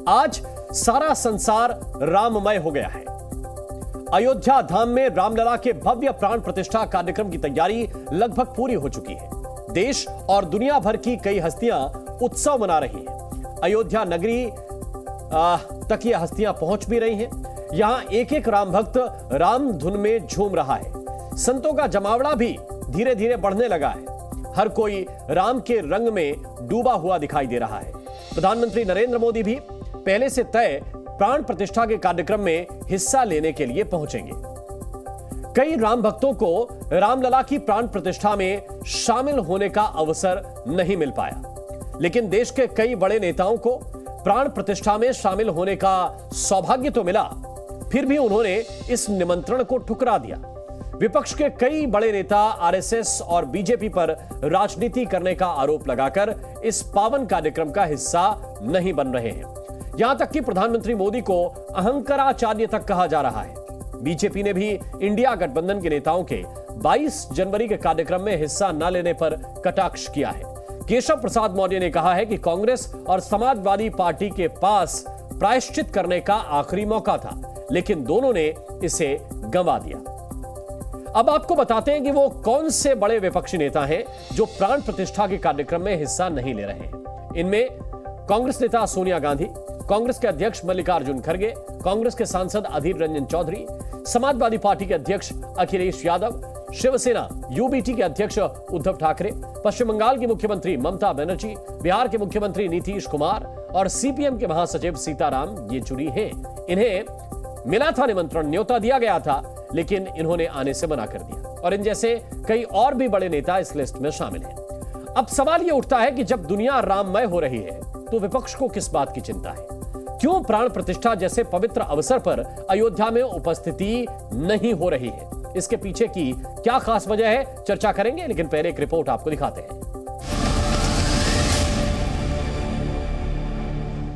आज सारा संसार राममय हो गया है। अयोध्या धाम में रामलला के भव्य प्राण प्रतिष्ठा कार्यक्रम की तैयारी लगभग पूरी हो चुकी है। देश और दुनिया भर की कई हस्तियां उत्सव मना रही हैं। अयोध्या नगरी तक ये हस्तियां पहुंच भी रही हैं। यहां एक एक राम भक्त राम धुन में झूम रहा है। संतों का जमावड़ा भी धीरे धीरे बढ़ने लगा है। हर कोई राम के रंग में डूबा हुआ दिखाई दे रहा है। प्रधानमंत्री नरेंद्र मोदी भी पहले से तय प्राण प्रतिष्ठा के कार्यक्रम में हिस्सा लेने के लिए पहुंचेंगे। कई राम भक्तों को रामलला की प्राण प्रतिष्ठा में शामिल होने का अवसर नहीं मिल पाया, लेकिन देश के कई बड़े नेताओं को प्राण प्रतिष्ठा में शामिल होने का सौभाग्य तो मिला, फिर भी उन्होंने इस निमंत्रण को ठुकरा दिया। विपक्ष के कई बड़े नेता आरएसएस और बीजेपी पर राजनीति करने का आरोप लगाकर इस पावन कार्यक्रम का हिस्सा नहीं बन रहे हैं। यहां तक कि प्रधानमंत्री मोदी को अहंकाराचार्य तक कहा जा रहा है। बीजेपी ने भी इंडिया गठबंधन के नेताओं के 22 जनवरी के कार्यक्रम में हिस्सा न लेने पर कटाक्ष किया है। केशव प्रसाद मौर्य ने कहा है कि कांग्रेस और समाजवादी पार्टी के पास प्रायश्चित करने का आखिरी मौका था, लेकिन दोनों ने इसे गंवा दिया। अब आपको बताते हैं कि वो कौन से बड़े विपक्षी नेता हैं जो प्राण प्रतिष्ठा के कार्यक्रम में हिस्सा नहीं ले रहे हैं। इनमें कांग्रेस नेता सोनिया गांधी, कांग्रेस के अध्यक्ष मल्लिकार्जुन खड़गे, कांग्रेस के सांसद अधीर रंजन चौधरी, समाजवादी पार्टी के अध्यक्ष अखिलेश यादव, शिवसेना यूबीटी के अध्यक्ष उद्धव ठाकरे, पश्चिम बंगाल की मुख्यमंत्री ममता बनर्जी, बिहार के मुख्यमंत्री नीतीश कुमार और सीपीएम के महासचिव सीताराम येचुरी हैं। इन्हें मिला था निमंत्रण, न्योता दिया गया था, लेकिन इन्होंने आने से मना कर दिया। और इन जैसे कई और भी बड़े नेता इस लिस्ट में शामिल हैं। अब सवाल यह उठता है कि जब दुनिया राममय हो रही है तो विपक्ष को किस बात की चिंता है? क्यों प्राण प्रतिष्ठा जैसे पवित्र अवसर पर अयोध्या में उपस्थिति नहीं हो रही है? इसके पीछे की क्या खास वजह है, चर्चा करेंगे, लेकिन पहले एक रिपोर्ट आपको दिखाते हैं।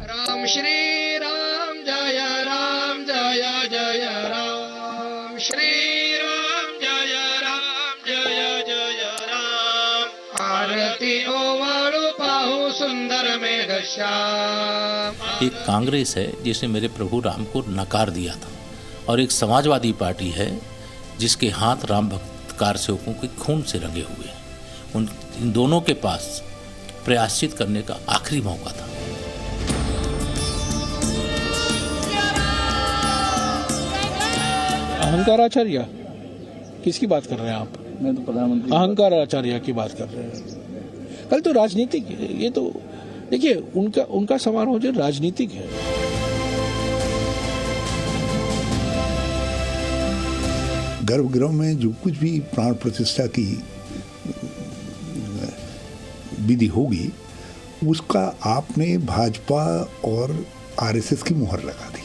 राम श्री राम जय राम जय जय राम श्री राम जय जय राम आरती ओवाळू पाहू सुंदर मेघ श्याम। एक कांग्रेस है जिसने मेरे प्रभु राम को नकार दिया था, और एक समाजवादी पार्टी है जिसके हाथ राम भक्त कारसेवकों के खून से रंगे हुए हैं। इन दोनों के पास प्रायश्चित करने का आखिरी मौका था। अहंकाराचार्य किसकी बात कर रहे हैं आप? मैं तो प्रधानमंत्री अहंकाराचार्य की बात कर रहे हैं। कल तो राजनीतिक, ये तो देखिए उनका समारोह जो राजनीतिक है। गर्भगृह में जो कुछ भी प्राण प्रतिष्ठा की विधि होगी, उसका आपने भाजपा और आरएसएस की मुहर लगा दी।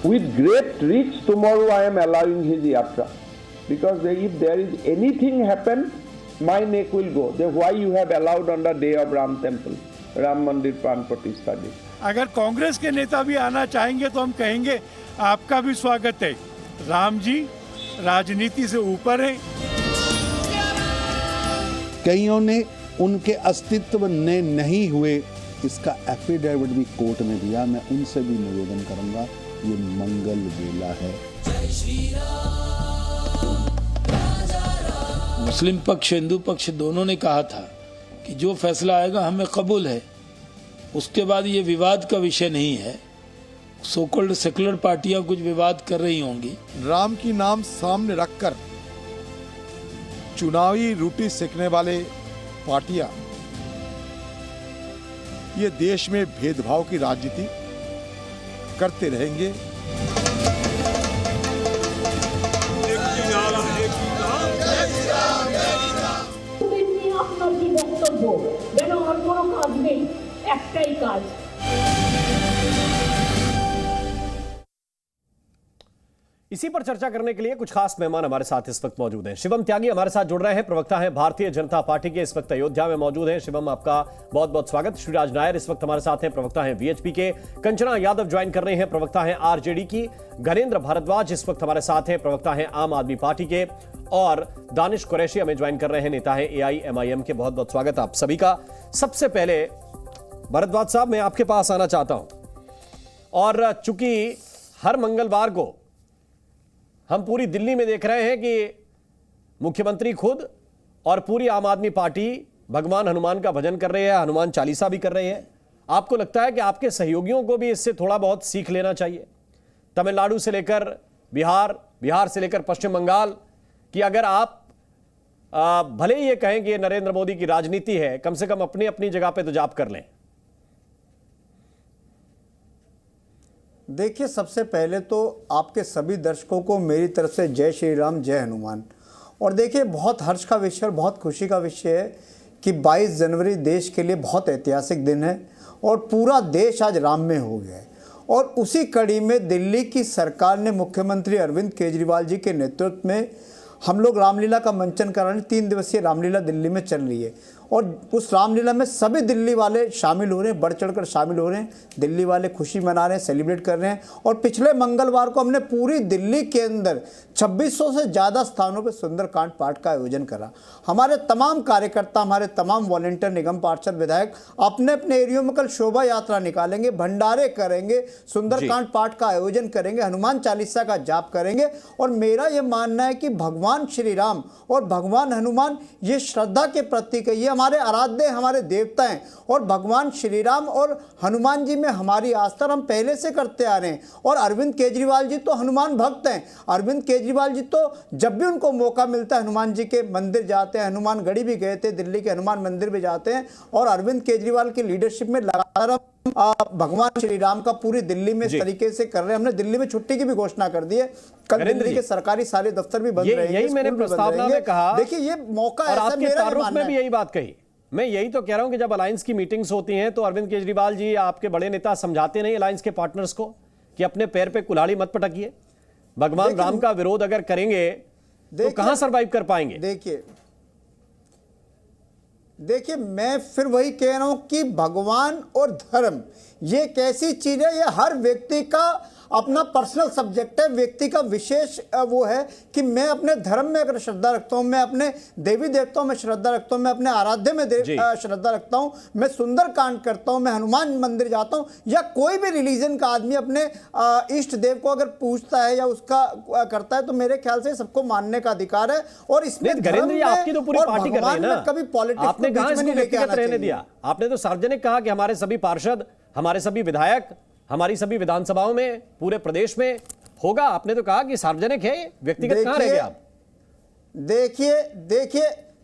With great reach, tomorrow I am allowing his yatra, because if there is anything happen, my neck will go. Then why you have allowed on the day of Ram Temple, Ram Mandir Pran Pratishtha Day? अगर कांग्रेस के नेता भी आना चाहेंगे तो हम कहेंगे आपका भी स्वागत है। राम जी राजनीति से ऊपर है। कईयों ने उनके अस्तित्व ने नहीं हुए, इसका एफिडेविट भी कोर्ट में दिया। मैं उनसे भी निवेदन करूंगा, ये मंगल बेला है। मुस्लिम पक्ष हिंदू पक्ष दोनों ने कहा था कि जो फैसला आएगा हमें कबूल है। उसके बाद ये विवाद का विषय नहीं है। सोकल्ड सेकुलर पार्टियां कुछ विवाद कर रही होंगी। राम की नाम सामने रखकर चुनावी रोटी सेकने वाले पार्टियां ये देश में भेदभाव की राजनीति करते रहेंगे। একটাই কাজ। इसी पर चर्चा करने के लिए कुछ खास मेहमान हमारे साथ इस वक्त मौजूद हैं। शिवम त्यागी हमारे साथ जुड़ रहे हैं, प्रवक्ता हैं भारतीय जनता पार्टी के, इस वक्त अयोध्या में मौजूद हैं। शिवम, आपका बहुत बहुत स्वागत। श्रीराज नायर इस वक्त हमारे साथ हैं, प्रवक्ता हैं वीएचपी के। कंचना यादव ज्वाइन कर रहे हैं, प्रवक्ता हैं आरजेडी की। घनेंद्र भारद्वाज इस वक्त हमारे साथ हैं, प्रवक्ता हैं आम आदमी पार्टी के। और दानिश कुरैशी हमें ज्वाइन कर रहे हैं, नेता हैं एआईएमआईएम के। बहुत बहुत स्वागत आप सभी का। सबसे पहले भरद्वाज साहब, मैं आपके पास आना चाहता हूं, और चूंकि हर मंगलवार को हम पूरी दिल्ली में देख रहे हैं कि मुख्यमंत्री खुद और पूरी आम आदमी पार्टी भगवान हनुमान का भजन कर रही है, हनुमान चालीसा भी कर रही है। आपको लगता है कि आपके सहयोगियों को भी इससे थोड़ा बहुत सीख लेना चाहिए, तमिलनाडु से लेकर बिहार, बिहार से लेकर पश्चिम बंगाल, कि अगर आप भले ही ये कहें कि ये नरेंद्र मोदी की राजनीति है, कम से कम अपनी अपनी जगह पे तो जाप कर लें? देखिए, सबसे पहले तो आपके सभी दर्शकों को मेरी तरफ से जय श्री राम, जय हनुमान। और देखिए, बहुत हर्ष का विषय और बहुत खुशी का विषय है कि 22 जनवरी देश के लिए बहुत ऐतिहासिक दिन है और पूरा देश आज राम में हो गया है। और उसी कड़ी में दिल्ली की सरकार ने मुख्यमंत्री अरविंद केजरीवाल जी के नेतृत्व में हम लोग रामलीला का मंचन करा रहे हैं। 3 दिवसीय रामलीला दिल्ली में चल रही है और उस रामलीला में सभी दिल्ली वाले शामिल हो रहे हैं, बढ़ चढ़कर शामिल हो रहे हैं। दिल्ली वाले खुशी मना रहे हैं, सेलिब्रेट कर रहे हैं। और पिछले मंगलवार को हमने पूरी दिल्ली के अंदर 2600 से ज़्यादा स्थानों पर सुंदरकांड पाठ का आयोजन करा। हमारे तमाम कार्यकर्ता, हमारे तमाम वॉलंटियर, निगम पार्षद, विधायक अपने अपने एरियो में कल शोभा यात्रा निकालेंगे, भंडारे करेंगे, सुंदरकांड पाठ का आयोजन करेंगे, हनुमान चालीसा का जाप करेंगे। और मेरा ये मानना है कि भगवान श्री राम और भगवान हनुमान ये श्रद्धा के प्रतीक है, ये हमारे आराध्य, हमारे देवता हैं। और भगवान श्री राम और हनुमान जी में हमारी आस्था हम पहले से करते आ रहे हैं। और अरविंद केजरीवाल जी तो हनुमान भक्त हैं। अरविंद केजरीवाल जी तो जब भी उनको मौका मिलता है हनुमान जी के मंदिर जाते हैं, हनुमानगढ़ी भी गए थे, दिल्ली के हनुमान मंदिर भी जाते हैं। और अरविंद केजरीवाल की लीडरशिप में लगातार भगवान श्री राम का पूरी दिल्ली में इस तरीके से कर रहे हैं। हमने दिल्ली में छुट्टी की भी घोषणा कर दी है। कल दिल्ली के सरकारी सारे दफ्तर भी बंद रहेंगे, यही मैंने प्रस्तावना में कहा। देखिए, ये मौका और आपके तारुफ में भी यही बात कही। मैं यही तो कह रहा हूं कि जब अलायंस की मीटिंग्स होती हैं तो अरविंद केजरीवाल जी, आपके बड़े नेता, समझाते नहीं अलायंस के पार्टनर्स को कि अपने पैर पे कुल्हाड़ी मत पटकिए। भगवान राम का विरोध अगर करेंगे तो कहां सर्वाइव कर पाएंगे? देखिए, मैं फिर वही कह रहा हूं कि भगवान और धर्म ये एक ऐसी चीज है, ये हर व्यक्ति का अपना पर्सनल सब्जेक्ट है, व्यक्ति का विशेष वो है कि मैं अपने धर्म में अगर श्रद्धा रखता हूं, मैं अपने देवी देवताओं में श्रद्धा रखता हूं, मैं अपने आराध्य में श्रद्धा रखता हूं, मैं सुंदरकांड करता हूं, मैं हनुमान मंदिर जाता हूं, या कोई भी रिलीजन का आदमी अपने इष्ट देव को अगर पूछता है या उसका करता है, तो मेरे ख्याल से सबको मानने का अधिकार है। और इसमें आपकी तो पूरी पार्टी कर रही है ना, कभी पॉलिटिक्स आपने कहा इसको व्यक्तिगत रहने दिया। आपने तो सार्वजनिक कहा कि हमारे सभी पार्षद, हमारे सभी विधायक, हमारी सभी विधानसभाओं में, पूरे प्रदेश में होगा। आपने तो कहा कि सार्वजनिक है, व्यक्तिगत कहां रह गया आप?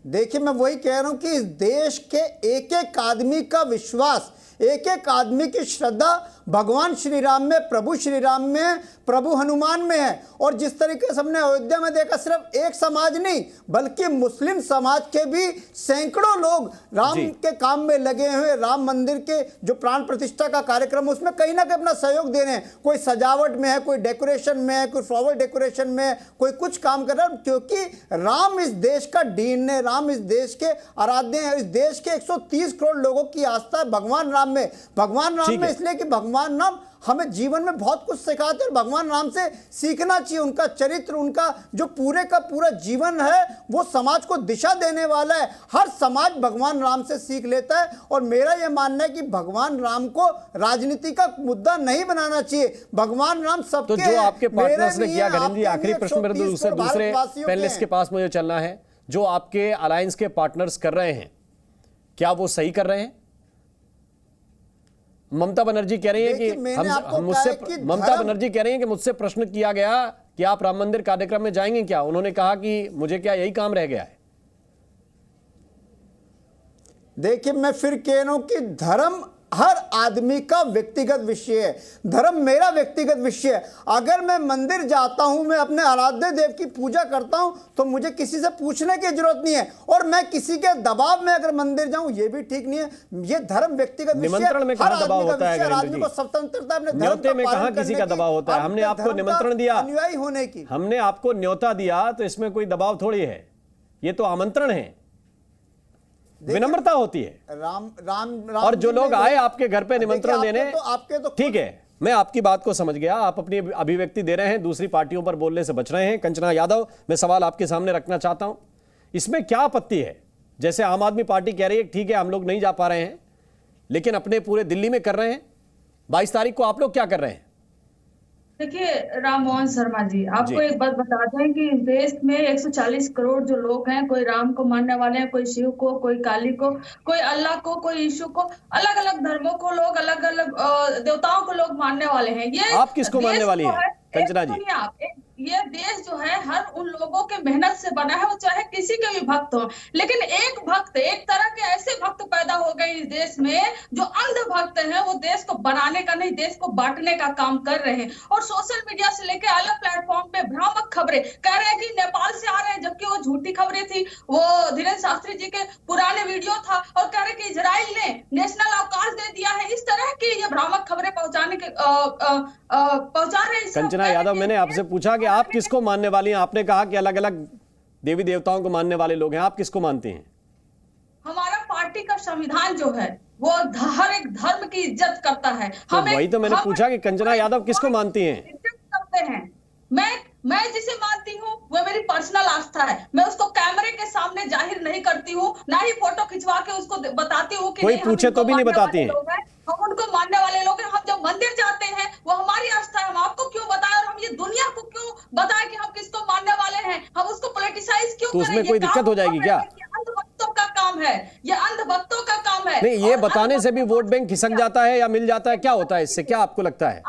देखिए, मैं वही कह रहा हूं कि इस देश के एक एक आदमी का विश्वास, एक एक आदमी की श्रद्धा भगवान श्री राम में, प्रभु श्री राम में, प्रभु हनुमान में है। और जिस तरीके से हमने अयोध्या में देखा, सिर्फ एक समाज नहीं बल्कि मुस्लिम समाज के भी सैकड़ों लोग राम के काम में लगे हुए, राम मंदिर के जो प्राण प्रतिष्ठा का कार्यक्रम, उसमें कहीं ना कहीं अपना सहयोग दे रहे हैं। कोई सजावट में है, कोई डेकोरेशन में है, कोई फ्लावर डेकोरेशन में है, कोई कुछ काम कर रहा है, क्योंकि राम इस देश का डीन है, राम इस देश के आराध्य हैं। इस देश के 130 करोड़ लोगों की आस्था है भगवान राम में। भगवान राम में इसलिए कि भगवान राम हमें जीवन में बहुत कुछ सिखाते हैं। भगवान राम से सीखना चाहिए। उनका चरित्र, उनका जो पूरे का पूरा जीवन है, वो समाज को दिशा देने वाला है। हर समाज भगवान राम से सीख लेता है। और मेरा यह मानना है कि भगवान राम को राजनीति का मुद्दा नहीं बनाना चाहिए। भगवान राम सबके, तो जो आपके पार्टनर्स ने किया, गणेश जी, आखिरी प्रश्न मेरे दूसरे पैनलिस्ट के पास मुझे चलना है। जो आपके अलायंस के पार्टनर्स कर रहे हैं, क्या वो सही कर रहे हैं? ममता बनर्जी कह रही है कि ममता बनर्जी कह रही है कि मुझसे प्रश्न किया गया कि आप राम मंदिर कार्यक्रम में जाएंगे क्या? उन्होंने कहा कि मुझे क्या यही काम रह गया है? देखिए, मैं फिर कह रहा हूं कि धर्म हर आदमी का व्यक्तिगत विषय है। धर्म मेरा व्यक्तिगत विषय है। अगर मैं मंदिर जाता हूं, मैं अपने आराध्य देव की पूजा करता हूं, तो मुझे किसी से पूछने की जरूरत नहीं है। और मैं किसी के दबाव में अगर मंदिर जाऊं, ये भी ठीक नहीं है। ये धर्म व्यक्तिगत विषय है। निमंत्रण में कहां दबाव होता है? आदमी को स्वतंत्रता, अपने न्योते में कहां किसी का दबाव होता है? हमने आपको निमंत्रण दिया, अनुयायी होने की, हमने आपको न्योता दिया, तो इसमें कोई दबाव थोड़ी है। ये तो आमंत्रण है, विनम्रता होती है। राम और जो लोग आए आपके घर पे निमंत्रण देने, तो ठीक है, मैं आपकी बात को समझ गया। आप अपनी अभिव्यक्ति दे रहे हैं, दूसरी पार्टियों पर बोलने से बच रहे हैं। कंचना यादव, मैं सवाल आपके सामने रखना चाहता हूं, इसमें क्या आपत्ति है? जैसे आम आदमी पार्टी कह रही है ठीक है हम लोग नहीं जा पा रहे हैं, लेकिन अपने पूरे दिल्ली में कर रहे हैं। 22 तारीख को आप लोग क्या कर रहे हैं? देखिए राम मोहन शर्मा जी, आपको एक बात बता दें कि इस देश में 140 करोड़ जो लोग हैं, कोई राम को मानने वाले हैं, कोई शिव को, कोई काली को, कोई अल्लाह को, कोई यीशु को, अलग अलग धर्मों को लोग, अलग अलग देवताओं को लोग मानने वाले हैं। ये आप किसको मानने वाली हैं कंचना जी? ये देश जो है हर उन लोगों के मेहनत से बना है, वो चाहे किसी के भी भक्त हो। लेकिन एक भक्त, एक तरह के ऐसे भक्त पैदा हो गए इस देश में जो अंध भक्त हैं, वो देश को बनाने का नहीं, देश को बांटने का काम कर रहे हैं। और सोशल मीडिया से लेकर अलग प्लेटफॉर्म पे भ्रामक खबरें कह रहे हैं कि नेपाल से आ रहे हैं, जबकि वो झूठी खबरें थी। वो धीरेन्द्र शास्त्री जी के पुराने वीडियो था और कह रहे कि इजराइल ने नेशनल अवकाश दे दिया है। इस तरह की ये भ्रामक खबरें पहुंचा रहे हैं। कंचना यादव, मैंने आपसे पूछा कि आप किसको मानने वाली हैं? आपने कहा कि अलग अलग देवी देवताओं को मानने वाले लोग हैं, आप किसको मानती हैं? हमारा पार्टी का संविधान जो है वो हर एक धर्म की इज्जत करता है। तो वही तो मैंने पूछा कि कंचना यादव किसको मानती हैं? इज्जत करते हैं। मैं जिसे मानती हूँ वो मेरी पर्सनल आस्था है। मैं उसको कैमरे के सामने जाहिर नहीं करती हूँ, ना ही फोटो खिंचवा के उसको बताती हूँ कि कोई पूछे तो भी नहीं बताती हैं। हम उनको मानने वाले लोग हैं। हम जब मंदिर जाते हैं वो हमारी आस्था है। हम आपको क्यों बताएं और हम ये दुनिया को क्यों बताएं कि हम किसको मानने वाले हैं? हम उसको पॉलिटिसाइज क्यों करें? तो उसमें कोई दिक्कत हो जाएगी क्या? अंध भक्तों का काम है, ये अंध भक्तों का काम है। नहीं, ये बताने से भी वोट बैंक खिसक जाता है या मिल जाता है, क्या होता है इससे? क्या आपको लगता है?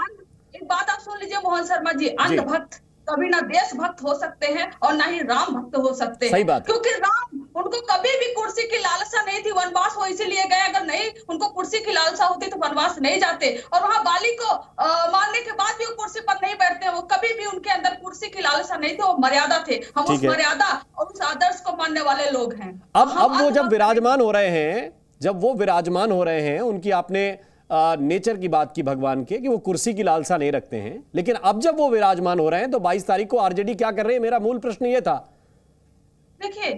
एक बात आप सुन लीजिए मोहन शर्मा जी, अंध भक्त कभी ना देशभक्त हो सकते हैं और ना ही राम भक्त हो सकते हैं। सही बात। क्योंकि राम, उनको कभी भी कुर्सी की लालसा नहीं थी, वनवास वो इसीलिए गए। अगर नहीं उनको कुर्सी की लालसा होती तो वनवास नहीं जाते। और वहां बाली को मारने के बाद भी वो कुर्सी पर नहीं बैठते। वो कभी भी उनके अंदर कुर्सी की लालसा नहीं थी, वो मर्यादा थे। हम उस मर्यादा और उस आदर्श को मानने वाले लोग हैं। अब वो जब विराजमान हो रहे हैं, उनकी आपने नेचर की बात की भगवान के कि वो कुर्सी की लालसा नहीं रखते हैं, लेकिन अब जब वो विराजमान हो रहे हैं तो 22 तारीख को आरजेडी क्या कर रही है? मेरा मूल प्रश्न ये था, देखिए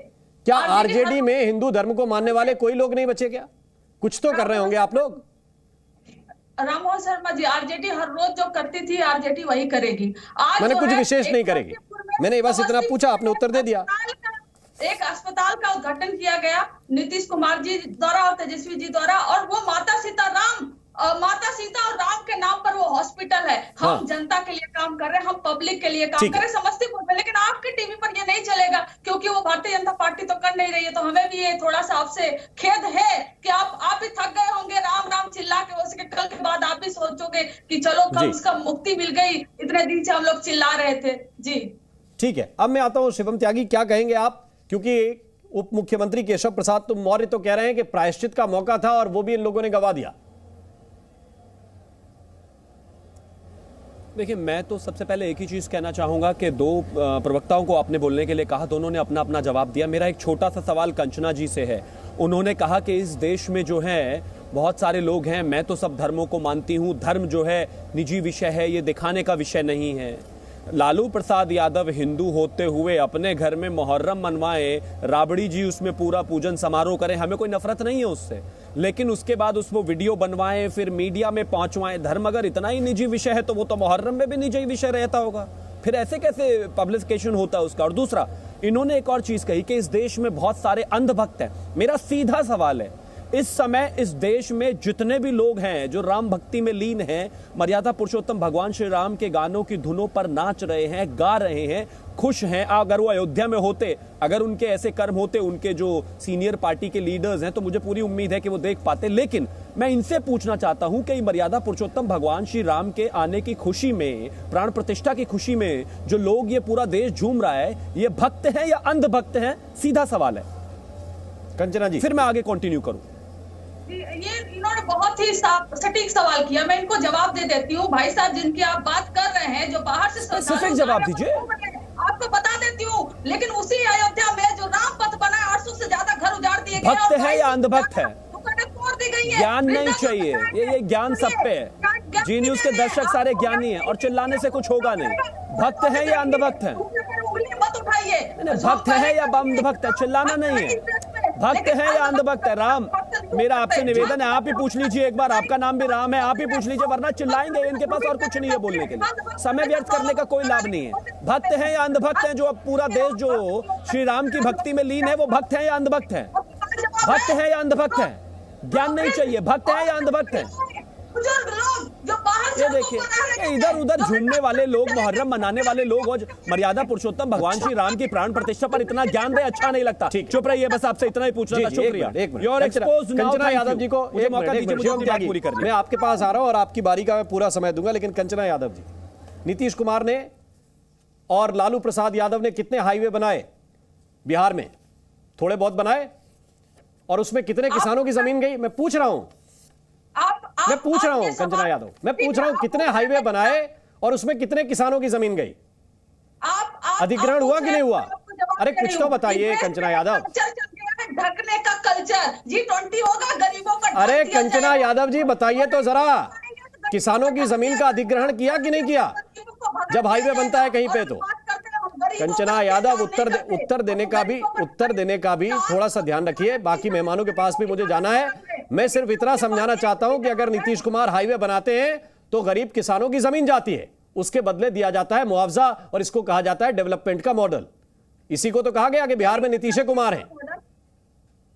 क्या आरजेडी में हिंदू धर्म को मानने वाले कोई लोग नहीं बचे क्या? कुछ तो कर रहे होंगे आप लोग। राम मोहन शर्मा जी, आरजेडी हर रोज जो करती थी आरजेडी वही करेगी। आज मैंने कुछ विशेष नहीं करेगी, मैंने बस इतना पूछा, आपने उत्तर दे दिया। एक अस्पताल का उद्घाटन किया गया नीतीश कुमार जी द्वारा और तेजस्वी जी द्वारा, और वो माता सीता और राम के नाम पर वो हॉस्पिटल है। हम जनता के लिए काम कर रहे हैं, हम पब्लिक के लिए काम कर रहे हैं समस्तीपुर में। लेकिन आपके टीवी पर ये नहीं चलेगा क्योंकि वो भारतीय जनता पार्टी तो कर नहीं रही है। तो हमें भी ये थोड़ा सा आपसे खेद है कि आप भी थक गए होंगे राम राम चिल्ला के। हो सके कल के बाद आप भी सोचोगे कि चलो कम से कम मुक्ति मिल गई, इतने दिन से हम लोग चिल्ला रहे थे। जी ठीक है, अब मैं आता हूं शिवम त्यागी, क्या कहेंगे आप? क्योंकि उप मुख्यमंत्री केशव प्रसाद मौर्य तो कह रहे हैं कि प्रायश्चित का मौका था और वो भी इन लोगों ने गवा दिया। देखिए, मैं तो सबसे पहले एक ही चीज़ कहना चाहूँगा कि दो प्रवक्ताओं को आपने बोलने के लिए कहा, दोनों ने अपना अपना जवाब दिया। मेरा एक छोटा सा सवाल कंचना जी से है। उन्होंने कहा कि इस देश में जो है बहुत सारे लोग हैं, मैं तो सब धर्मों को मानती हूँ, धर्म जो है निजी विषय है, ये दिखाने का विषय नहीं है। लालू प्रसाद यादव हिंदू होते हुए अपने घर में मुहर्रम मनवाएं, राबड़ी जी उसमें पूरा पूजन समारोह करें, हमें कोई नफरत नहीं है उससे, लेकिन उसके बाद उसको वीडियो बनवाएं, फिर मीडिया में पहुंचवाएं। धर्म अगर इतना ही निजी विषय है तो वो तो मुहर्रम में भी निजी विषय रहता होगा, फिर ऐसे कैसे पब्लिकेशन होता है उसका? और दूसरा, इन्होंने एक और चीज कही कि इस देश में बहुत सारे अंधभक्त हैं। मेरा सीधा सवाल है, इस समय इस देश में जितने भी लोग हैं जो राम भक्ति में लीन हैं, मर्यादा पुरुषोत्तम भगवान श्री राम के गानों की धुनों पर नाच रहे हैं, गा रहे हैं, खुश हैं। अगर वो अयोध्या में होते, अगर उनके ऐसे कर्म होते, उनके जो सीनियर पार्टी के लीडर्स हैं, तो मुझे पूरी उम्मीद है कि वो देख पाते। लेकिन मैं इनसे पूछना चाहता हूं कि मर्यादा पुरुषोत्तम भगवान श्री राम के आने की खुशी में, प्राण प्रतिष्ठा की खुशी में जो लोग, ये पूरा देश झूम रहा है, ये भक्त हैं या अंधभक्त हैं? सीधा सवाल है कंचना जी, फिर मैं आगे कंटिन्यू करूं। ये इन्होंने बहुत ही सटीक सवाल किया, मैं इनको जवाब दे देती हूँ। भाई साहब, जिनकी आप बात कर रहे हैं, जो बाहर से स्पेसिफिक जवाब दीजिए, आपको बता देती हूँ। लेकिन उसी अयोध्या में जो राम पथ बना है, 800 से ज्यादा घर उजाड़ दिए गए। भक्त है या अंधभक्त है? तोड़ दी गई है। ज्ञान नहीं चाहिए, ये ज्ञान सब पे है। जी न्यूज के दर्शक सारे ज्ञानी हैं और चिल्लाने से कुछ होगा नहीं। भक्त है या अंधभक्त है? मत उठाइए। भक्त है या अंधभक्त है? चिल्लाना नहीं है। भक्त है या अंधभक्त है? राम, मेरा आपसे निवेदन है, आप ही पूछ लीजिए एक बार, आपका नाम भी राम है, आप ही पूछ लीजिए, वरना चिल्लाएंगे। इनके पास और कुछ नहीं है बोलने के लिए, समय व्यर्थ करने का कोई लाभ नहीं है। भक्त है या अंधभक्त है? जो अब पूरा देश जो श्री राम की भक्ति में लीन है, वो भक्त है या अंधभक्त है? भक्त है या अंधभक्त है? ज्ञान नहीं चाहिए, भक्त है या अंधभक्त है? बुजुर्ग लोग जो बाहर ये देखिए, इधर उधर झूमने वाले लोग, मुहर्रम मनाने वाले लोग और मर्यादा पुरुषोत्तम भगवान श्री राम की प्राण प्रतिष्ठा पर इतना ज्ञान दे, अच्छा नहीं लगता। चुप रहिए, बस आपसे इतना ही पूछना था। शुक्रिया। कंचना यादव जी को एक मौका दीजिए, मुझे अपनी बात पूरी करनी। मैं आपके पास आ रहा हूं और आपकी बारी का मैं पूरा समय दूंगा, लेकिन कंचना यादव जी, नीतीश कुमार ने और लालू प्रसाद यादव ने कितने हाईवे बनाए बिहार में? थोड़े बहुत बनाए, और उसमें कितने किसानों की जमीन गई? मैं पूछ रहा हूं कंचना यादव, मैं पूछ रहा हूं कितने हाईवे बनाए और उसमें कितने किसानों की जमीन गई? अधिग्रहण हुआ कि नहीं हुआ? अरे कुछ तो बताइए कंचना यादव। ढकने का कल्चर, G20 होगा, गरीबों का। अरे कंचना यादव जी बताइए तो जरा, किसानों की जमीन का अधिग्रहण किया कि नहीं किया जब हाईवे बनता है कहीं पे? तो कंचना यादव उत्तर देने का भी थोड़ा सा ध्यान रखिए। बाकी मेहमानों के पास भी मुझे जाना है। मैं सिर्फ इतना समझाना चाहता हूं कि अगर नीतीश कुमार हाईवे बनाते हैं तो गरीब किसानों की जमीन जाती है, उसके बदले दिया जाता है मुआवजा, और इसको कहा जाता है डेवलपमेंट का मॉडल। इसी को तो कहा गया कि बिहार में नीतीश कुमार है।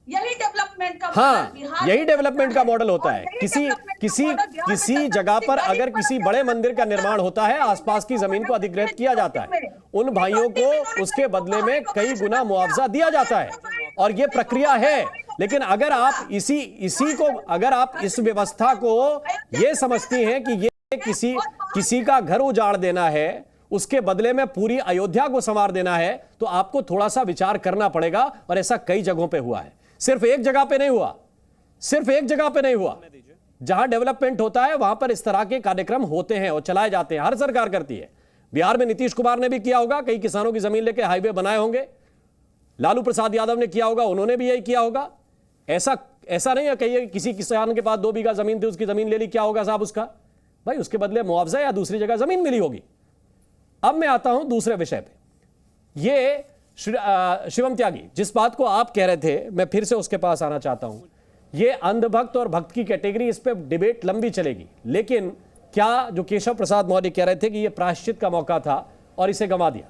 यही डेवलपमेंट का हाँ, यही डेवलपमेंट का मॉडल होता है। किसी जगह पर अगर किसी बड़े मंदिर का निर्माण होता है, आसपास की जमीन को अधिग्रहित किया जाता है, उन भाइयों को उसके बदले में कई गुना मुआवजा दिया जाता है, और यह प्रक्रिया है। लेकिन अगर आप अगर आप इस व्यवस्था को यह समझती हैं कि ये किसी का घर उजाड़ देना है, उसके बदले में पूरी अयोध्या को संवार देना है, तो आपको थोड़ा सा विचार करना पड़ेगा। और ऐसा कई जगहों पे हुआ है, सिर्फ एक जगह पे नहीं हुआ। जहां डेवलपमेंट होता है वहां पर इस तरह के कार्यक्रम होते हैं और चलाए जाते हैं, हर सरकार करती है। बिहार में नीतीश कुमार ने भी किया होगा, कई किसानों की जमीन लेके हाईवे बनाए होंगे। लालू प्रसाद यादव ने किया होगा, उन्होंने भी यही किया होगा। ऐसा नहीं है कहिए किसी किसान के पास 2 बीघा जमीन थी, उसकी जमीन ले ली, क्या होगा साहब उसका? भाई उसके बदले मुआवजा या दूसरी जगह जमीन मिली होगी। अब मैं आता हूं दूसरे विषय पे। ये शिवम त्यागी, जिस बात को आप कह रहे थे, मैं फिर से उसके पास आना चाहता हूं। ये अंधभक्त और भक्त की कैटेगरी, इस पे डिबेट लंबी चलेगी, लेकिन क्या जो केशव प्रसाद मौर्य कह रहे थे कि यह प्रायश्चित का मौका था और इसे गंवा दिया?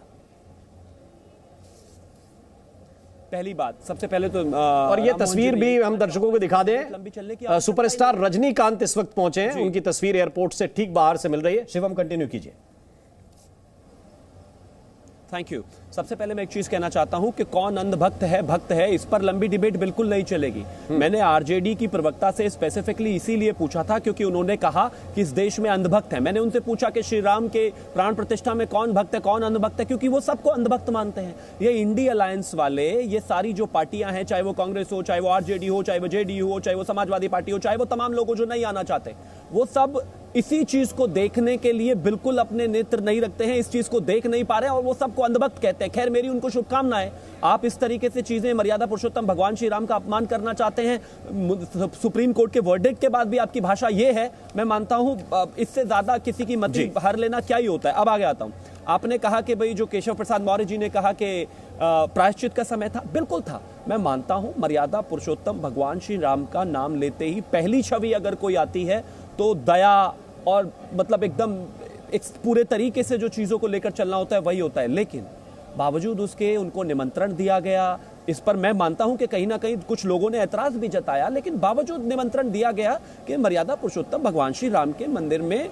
पहली बात, सबसे पहले तो और ये तस्वीर भी हम दर्शकों को दिखा दें। सुपरस्टार रजनीकांत इस वक्त पहुंचे हैं, उनकी तस्वीर एयरपोर्ट से ठीक बाहर से मिल रही है। शिवम कंटिन्यू कीजिए। Thank you. सबसे पहले मैं एक चीज कहना चाहता हूं कि कौन अंधभक्त है भक्त है, इस पर लंबी डिबेट बिल्कुल नहीं चलेगी। मैंने आरजेडी की प्रवक्ता से स्पेसिफिकली इसीलिए पूछा था क्योंकि उन्होंने कहा कि इस देश में अंधभक्त है। मैंने उनसे पूछा कि श्री राम के प्राण प्रतिष्ठा में कौन भक्त है, कौन अंधभक्त है, क्योंकि वो सबको अंधभक्त मानते हैं। ये इंडी अलायंस वाले, ये सारी जो पार्टियां हैं, चाहे वो कांग्रेस हो, चाहे वो आरजेडी हो, चाहे वो जेडीयू हो, चाहे वो समाजवादी पार्टी हो, चाहे वो तमाम लोग जो नहीं आना चाहते, वो सब इसी चीज को देखने के लिए बिल्कुल अपने नेत्र नहीं रखते हैं, इस चीज को देख नहीं पा रहे हैं और वो सबको अंधभक्त कहते हैं। खैर, मेरी उनको शुभकामनाएं। आप इस तरीके से चीजें, मर्यादा पुरुषोत्तम भगवान श्री राम का अपमान करना चाहते हैं, सुप्रीम कोर्ट के वर्डिक्ट के बाद भी आपकी भाषा ये है, मैं मानता हूं इससे ज्यादा किसी की मति हर लेना क्या ही होता है। अब आगे आता हूं। आपने कहा कि भाई जो केशव प्रसाद मौर्य जी ने कहा कि प्रायश्चित का समय था, बिल्कुल था। मैं मानता हूं मर्यादा पुरुषोत्तम भगवान श्री राम का नाम लेते ही पहली छवि अगर कोई आती है तो दया और मतलब एकदम एक पूरे तरीके से जो चीजों को लेकर चलना होता है वही होता है। लेकिन बावजूद उसके उनको निमंत्रण दिया गया, इस पर मैं मानता हूं कि कहीं ना कहीं कुछ लोगों ने ऐतराज भी जताया, लेकिन बावजूद निमंत्रण दिया गया कि मर्यादा पुरुषोत्तम भगवान श्री राम के मंदिर में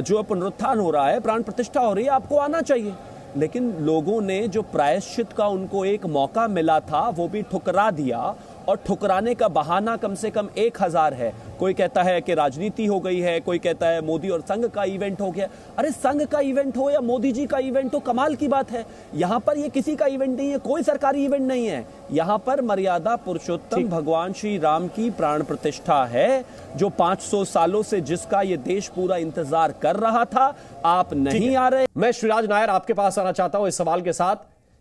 जो पुनरुत्थान हो रहा है, प्राण प्रतिष्ठा हो रही है, आपको आना चाहिए। लेकिन लोगों ने जो प्रायश्चित का उनको एक मौका मिला था वो भी ठुकरा दिया, और ठुकराने का बहाना कम से कम 1000 है। कोई कहता है कि राजनीति हो गई है, कोई कहता है मोदी और संघ का इवेंट हो गया। अरे संघ का इवेंट हो या मोदी जी का इवेंट हो, कमाल की बात है। यहां पर ये किसी का इवेंट नहीं है, कोई सरकारी इवेंट नहीं है। यहां पर मर्यादा पुरुषोत्तम भगवान श्री राम की प्राण प्रतिष्ठा है, जो 500 सालों से जिसका ये देश पूरा इंतजार कर रहा था। आप नहीं आ रहे। मैं श्रीराज नायर आपके पास आना चाहता हूं इस सवाल के साथ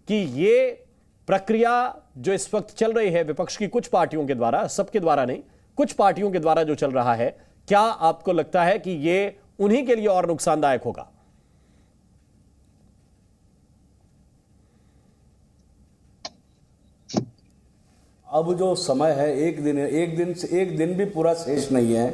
कि ये प्रक्रिया जो इस वक्त चल रही है विपक्ष की कुछ पार्टियों के द्वारा, सबके द्वारा नहीं, कुछ पार्टियों के द्वारा जो चल रहा है, क्या आपको लगता है कि ये उन्हीं के लिए और नुकसानदायक होगा? अब जो समय है, एक दिन भी पूरा शेष नहीं है।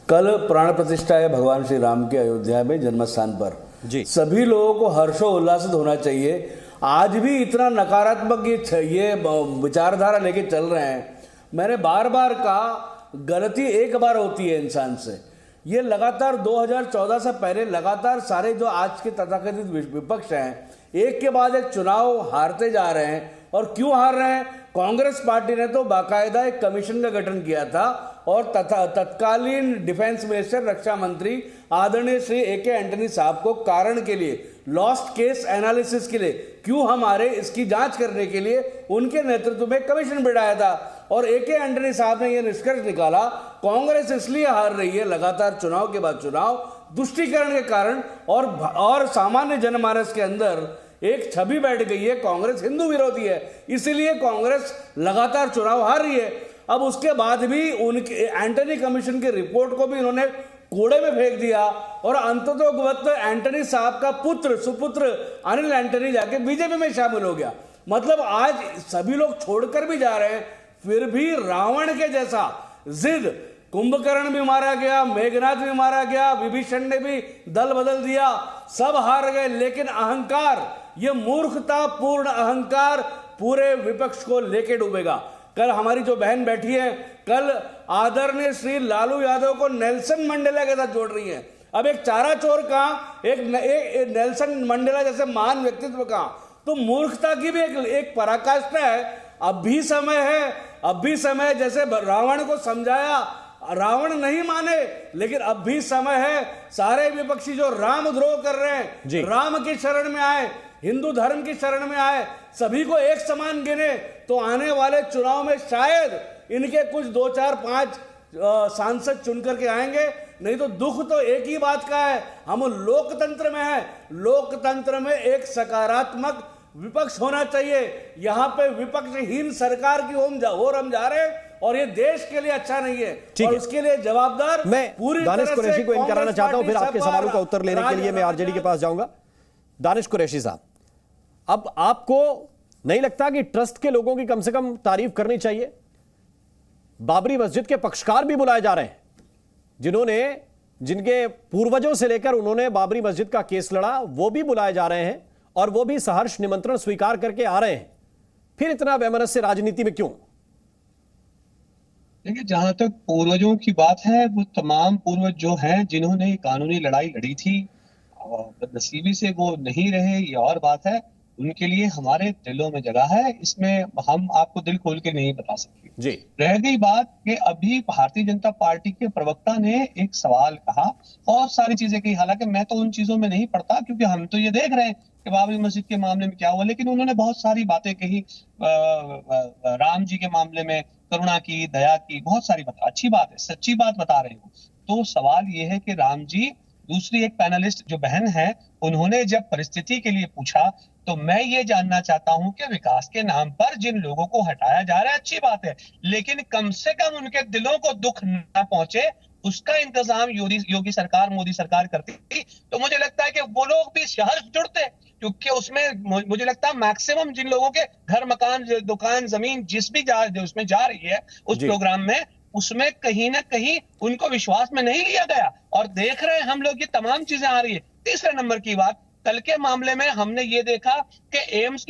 कल प्राण प्रतिष्ठा है भगवान श्री राम के अयोध्या में जन्मस्थान पर जी। सभी लोगों को हर्षोल्लासित होना चाहिए। आज भी इतना नकारात्मक ये विचारधारा लेके चल रहे हैं। मैंने बार बार कहा गलती एक बार होती है इंसान से। ये लगातार 2014 से पहले लगातार सारे जो आज के तथाकथित विपक्ष हैं एक के बाद एक चुनाव हारते जा रहे हैं। और क्यों हार रहे हैं? कांग्रेस पार्टी ने तो बाकायदा एक कमीशन का गठन किया था और तत्कालीन डिफेंस मिनिस्टर रक्षा मंत्री आदरणीय श्री ए.के. एंटनी साहब को कारण के लिए, लॉस्ट केस एनालिसिस के लिए, क्यों हम हारे इसकी जांच करने के लिए उनके नेतृत्व में कमीशन बिठाया था। और ए.के. एंटनी साहब ने यह निष्कर्ष निकाला कांग्रेस इसलिए हार रही है लगातार चुनाव के बाद चुनाव, तुष्टीकरण के कारण और सामान्य जनमानस के अंदर एक छवि बैठ गई है कांग्रेस हिंदू विरोधी है, इसीलिए कांग्रेस लगातार चुनाव हार रही है। अब उसके बाद भी उनके एंटनी कमीशन की रिपोर्ट को भी इन्होंने कूड़े में फेंक दिया और अंततोगत्वा एंटनी साहब का पुत्र सुपुत्र अनिल एंटनी जाके बीजेपी में शामिल हो गया। मतलब आज सभी लोग छोड़कर भी जा रहे हैं, फिर भी रावण के जैसा जिद, कुंभकर्ण भी मारा गया, मेघनाथ भी मारा गया, विभीषण ने भी दल बदल दिया, सब हार गए, लेकिन अहंकार, ये मूर्खता पूर्ण अहंकार पूरे विपक्ष को लेके डूबेगा। कल हमारी जो बहन बैठी है, कल आदरणीय श्री लालू यादव को नेल्सन मंडेला के साथ जोड़ रही है। अब एक चारा चोर कहां, एक नेल्सन मंडेला जैसे महान व्यक्तित्व कहां? तो मूर्खता की भी एक पराकाष्ठा है। अब भी समय है, अब भी समय, जैसे रावण को समझाया, रावण नहीं माने, लेकिन अब भी समय है। सारे विपक्षी जो रामद्रोह कर रहे हैं, राम की शरण में आए, हिंदू धर्म की शरण में आए, सभी को एक समान गिने, तो आने वाले चुनाव में शायद इनके कुछ 2, 4, 5 सांसद चुन करके आएंगे। नहीं तो दुख तो एक ही बात का है, हम लोकतंत्र में हैं, लोकतंत्र में एक सकारात्मक विपक्ष होना चाहिए। यहाँ पे विपक्षहीन सरकार की ओर हम जा रहे हैं और ये देश के लिए अच्छा नहीं है, और उसके लिए जवाबदार मैं पूरी दानिश कुरैशी को इन कराना चाहता हूं, फिर आपके सवालों का उत्तर लेने के लिए मैं आरजेडी के पास जाऊंगा। दानिश कुरैशी साहब, अब आपको नहीं लगता कि ट्रस्ट के लोगों की कम से कम तारीफ करनी चाहिए? बाबरी मस्जिद के पक्षकार भी बुलाए जा रहे हैं, जिनके पूर्वजों से लेकर उन्होंने बाबरी मस्जिद का केस लड़ा, वो भी बुलाए जा रहे हैं और वो भी सहर्ष निमंत्रण स्वीकार करके आ रहे हैं। फिर इतना वैमनस्य राजनीति में क्यों? देखिए, जहां तक पूर्वजों की बात है, वो तमाम पूर्वज जो हैं जिन्होंने कानूनी लड़ाई लड़ी थी और बदनसीबी से वो नहीं रहे, ये और बात है, उनके लिए हमारे दिलों में जगह है, इसमें हम आपको दिल खोल के नहीं बता सकते जी। रह गई बात कि अभी भारतीय जनता पार्टी के प्रवक्ता ने एक सवाल कहा, बहुत सारी चीजें कही, हालांकि मैं तो उन चीजों में नहीं पढ़ता क्योंकि हम तो ये देख रहे हैं कि बाबरी मस्जिद के मामले में क्या हुआ, लेकिन उन्होंने बहुत सारी बातें कही, राम जी के मामले में करुणा की, दया की, बहुत सारी बात, अच्छी बात है, सच्ची बात बता रहे हो। तो सवाल ये है कि राम जी, दूसरी एक पैनलिस्ट जो बहन है, उन्होंने जब परिस्थिति के लिए पूछा, तो मैं ये जानना चाहता हूं कि विकास के नाम पर जिन लोगों को हटाया जा रहा है, अच्छी बात है, लेकिन कम से कम उनके दिलों को दुख ना पहुंचे, उसका इंतजाम योगी सरकार, मोदी सरकार करती थी। तो मुझे लगता है कि वो लोग भी शहर जुड़ते, क्योंकि उसमें मुझे लगता है मैक्सिमम जिन लोगों के घर, मकान, दुकान, जमीन उसमें जा रही है उस प्रोग्राम में, उसमें कहीं ना कहीं उनको विश्वास में नहीं लिया गया। और देख रहे हैं हम लोग, ये तमाम चीजें आ रही है। तीसरे नंबर की बात, कल के मामले में हमने ये देखा कि एम्स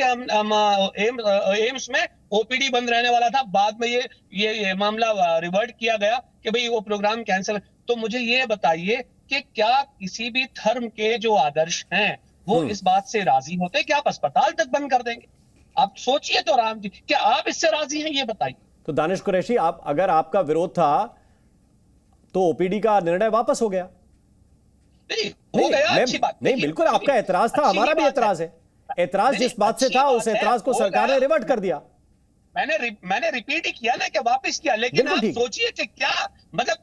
में ओपीडी बंद रहने वाला था, बाद में ये मामला रिवर्ट किया गया कि भाई वो प्रोग्राम कैंसिल। तो मुझे ये बताइए कि क्या किसी भी धर्म के जो आदर्श हैं वो इस बात से राजी होते कि आप अस्पताल तक बंद कर देंगे? आप सोचिए तो राम जी, क्या आप इससे राजी हैं? ये बताइए। तो दानिश कुरैशी, अगर आपका विरोध था तो ओपीडी का निर्णय वापस हो गया? नहीं, बिल्कुल आपका एतराज था, हमारा भी एतराज है। एतराज जिस बात से था उस एतराज को सरकार ने रिवर्ट कर दिया। मैंने रिपीट ही किया ना कि वापस किया, लेकिन आप सोचिए कि क्या मतलब